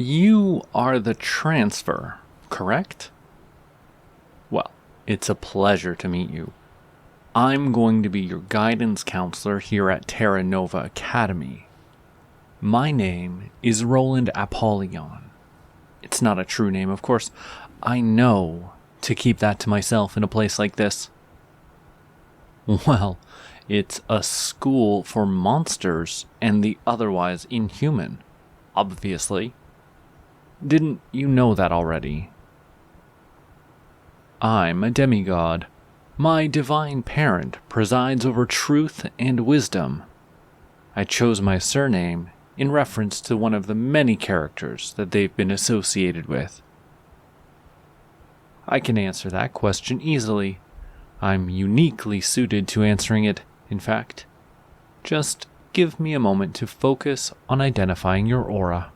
You are the transfer, correct? Well, it's a pleasure to meet you. I'm going to be your guidance counselor here at Terra Nova Academy. My name is Roland Apollyon. It's not a true name, of course. I know to keep that to myself in a place like this. Well, it's a school for monsters and the otherwise inhuman, obviously. Didn't you know that already? I'm a demigod. My divine parent presides over truth and wisdom. I chose my surname in reference to one of the many characters that they've been associated with. I can answer that question easily. I'm uniquely suited to answering it, in fact. Just give me a moment to focus on identifying your aura.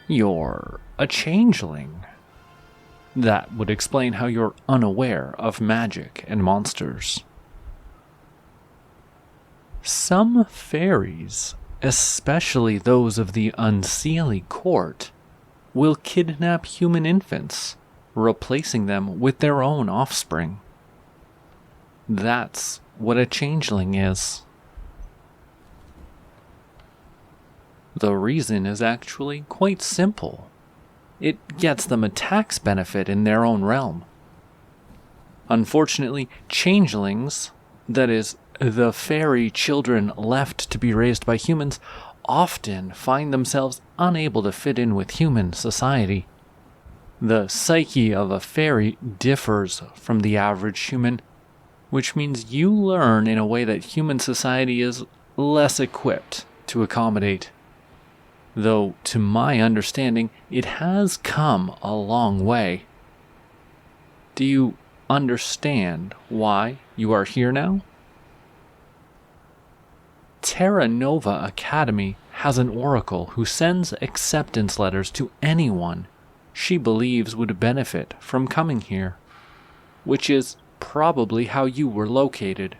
You're a changeling. That would explain how you're unaware of magic and monsters. Some fairies, especially those of the Unseelie court, will kidnap human infants, replacing them with their own offspring. That's what a changeling is. The reason is actually quite simple. It gets them a tax benefit in their own realm. Unfortunately, changelings, that is, the fairy children left to be raised by humans, often find themselves unable to fit in with human society. The psyche of a fairy differs from the average human, which means you learn in a way that human society is less equipped to accommodate. Though, to my understanding, it has come a long way. Do you understand why you are here now? Terra Nova Academy has an oracle who sends acceptance letters to anyone she believes would benefit from coming here, which is probably how you were located.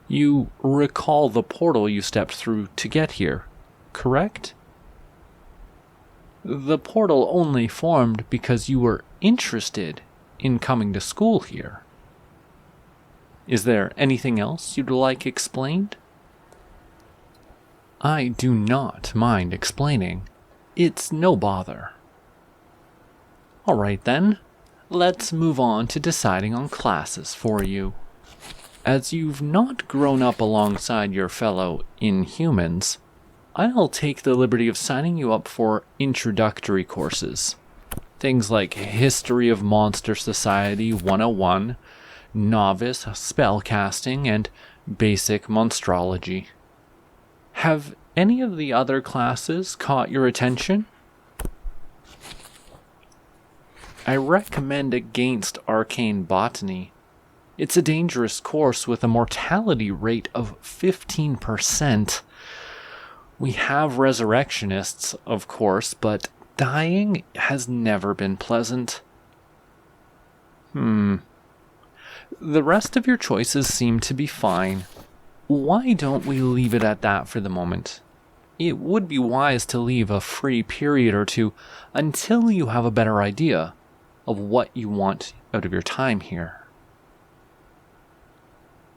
You recall the portal you stepped through to get here, correct? The portal only formed because you were interested in coming to school here. Is there anything else you'd like explained? I do not mind explaining. It's no bother. Alright then, let's move on to deciding on classes for you. As you've not grown up alongside your fellow Inhumans, I'll take the liberty of signing you up for introductory courses. Things like History of Monster Society 101, Novice Spellcasting, and Basic Monstrology. Have any of the other classes caught your attention? I recommend against Arcane Botany. It's a dangerous course with a mortality rate of 15%. We have resurrectionists, of course, but dying has never been pleasant. The rest of your choices seem to be fine. Why don't we leave it at that for the moment? It would be wise to leave a free period or two until you have a better idea of what you want out of your time here.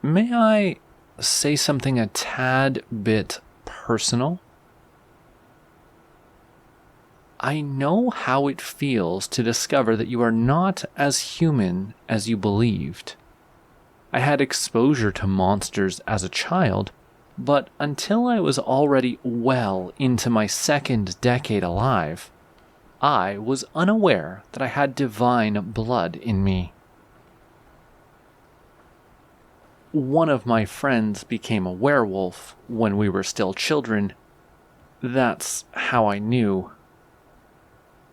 May I say something a tad bit personal? I know how it feels to discover that you are not as human as you believed. I had exposure to monsters as a child, but until I was already well into my second decade alive, I was unaware that I had divine blood in me. One of my friends became a werewolf when we were still children. That's how I knew.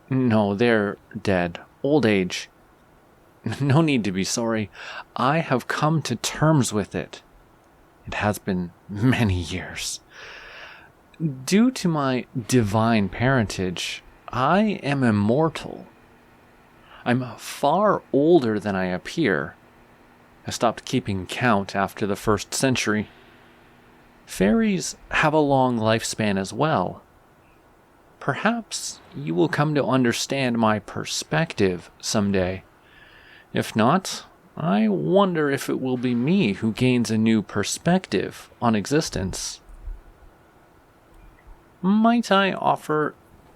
No, they're dead. Old age. No need to be sorry. I have come to terms with it. It has been many years. Due to my divine parentage, I am immortal. I'm far older than I appear. I stopped keeping count after the 1st century. Fairies have a long lifespan as well, Perhaps you will come to understand my perspective someday. If not, I wonder if it will be me who gains a new perspective on existence. Might I offer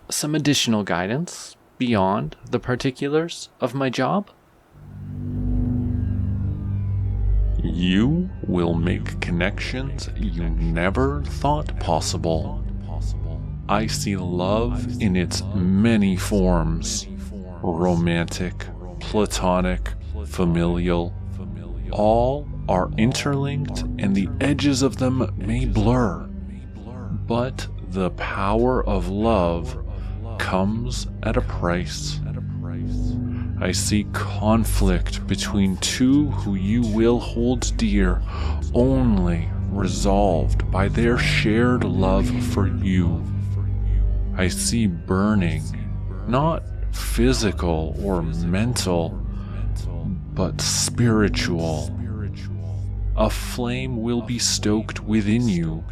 some additional guidance beyond the particulars of my job? You will make connections you never thought possible. I see love in its many forms: romantic, platonic, familial. All are interlinked and the edges of them may blur. But the power of love comes at a price. I see conflict between two who you will hold dear, only resolved by their shared love for you. I see burning, not physical or mental, but spiritual. A flame will be stoked within you,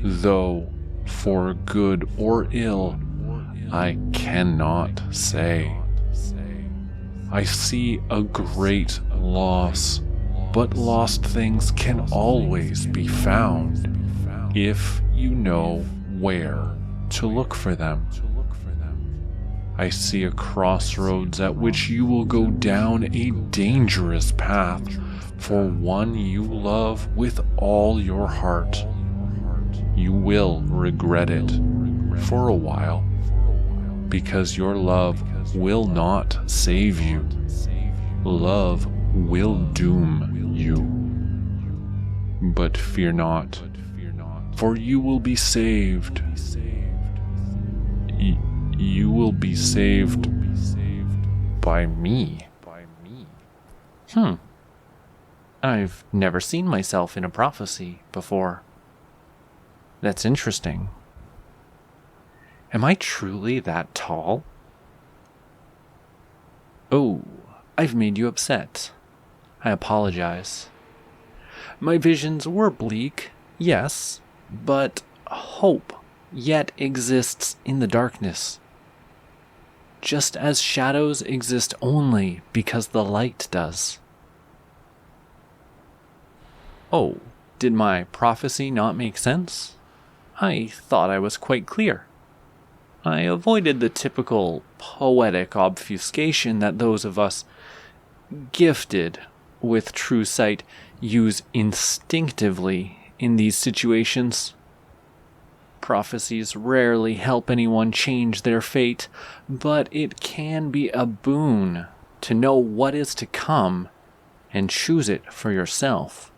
though for good or ill, I cannot say. I see a great loss, but lost things can always be found if you know where to look for them. I see a crossroads at which you will go down a dangerous path for one you love with all your heart. You will regret it for a while, because your love will not save you. Love will doom you. But fear not, for you will be saved. You will be saved by me. I've never seen myself in a prophecy before. That's interesting. Am I truly that tall? Oh, I've made you upset. I apologize. My visions were bleak, yes, but hope yet exists in the darkness. Just as shadows exist only because the light does. Oh, did my prophecy not make sense? I thought I was quite clear. I avoided the typical poetic obfuscation that those of us gifted with true sight use instinctively in these situations. Prophecies rarely help anyone change their fate, but it can be a boon to know what is to come and choose it for yourself.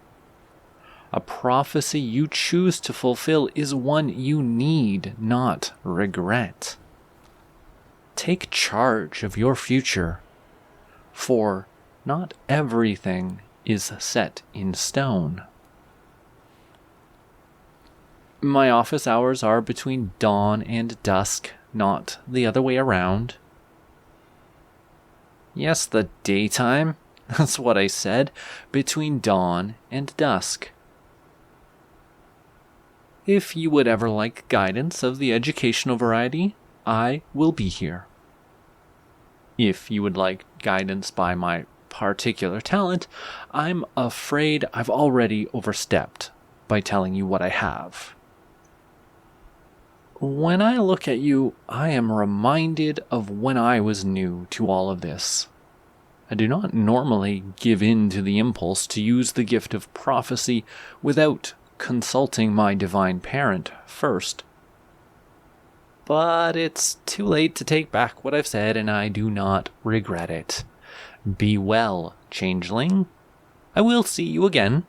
A prophecy you choose to fulfill is one you need not regret. Take charge of your future, for not everything is set in stone. My office hours are between dawn and dusk, not the other way around. Yes, the daytime. That's what I said. Between dawn and dusk. If you would ever like guidance of the educational variety, I will be here. If you would like guidance by my particular talent, I'm afraid I've already overstepped by telling you what I have. When I look at you, I am reminded of when I was new to all of this. I do not normally give in to the impulse to use the gift of prophecy without consulting my divine parent first. But it's too late to take back what I've said, and I do not regret it. Be well, changeling. I will see you again.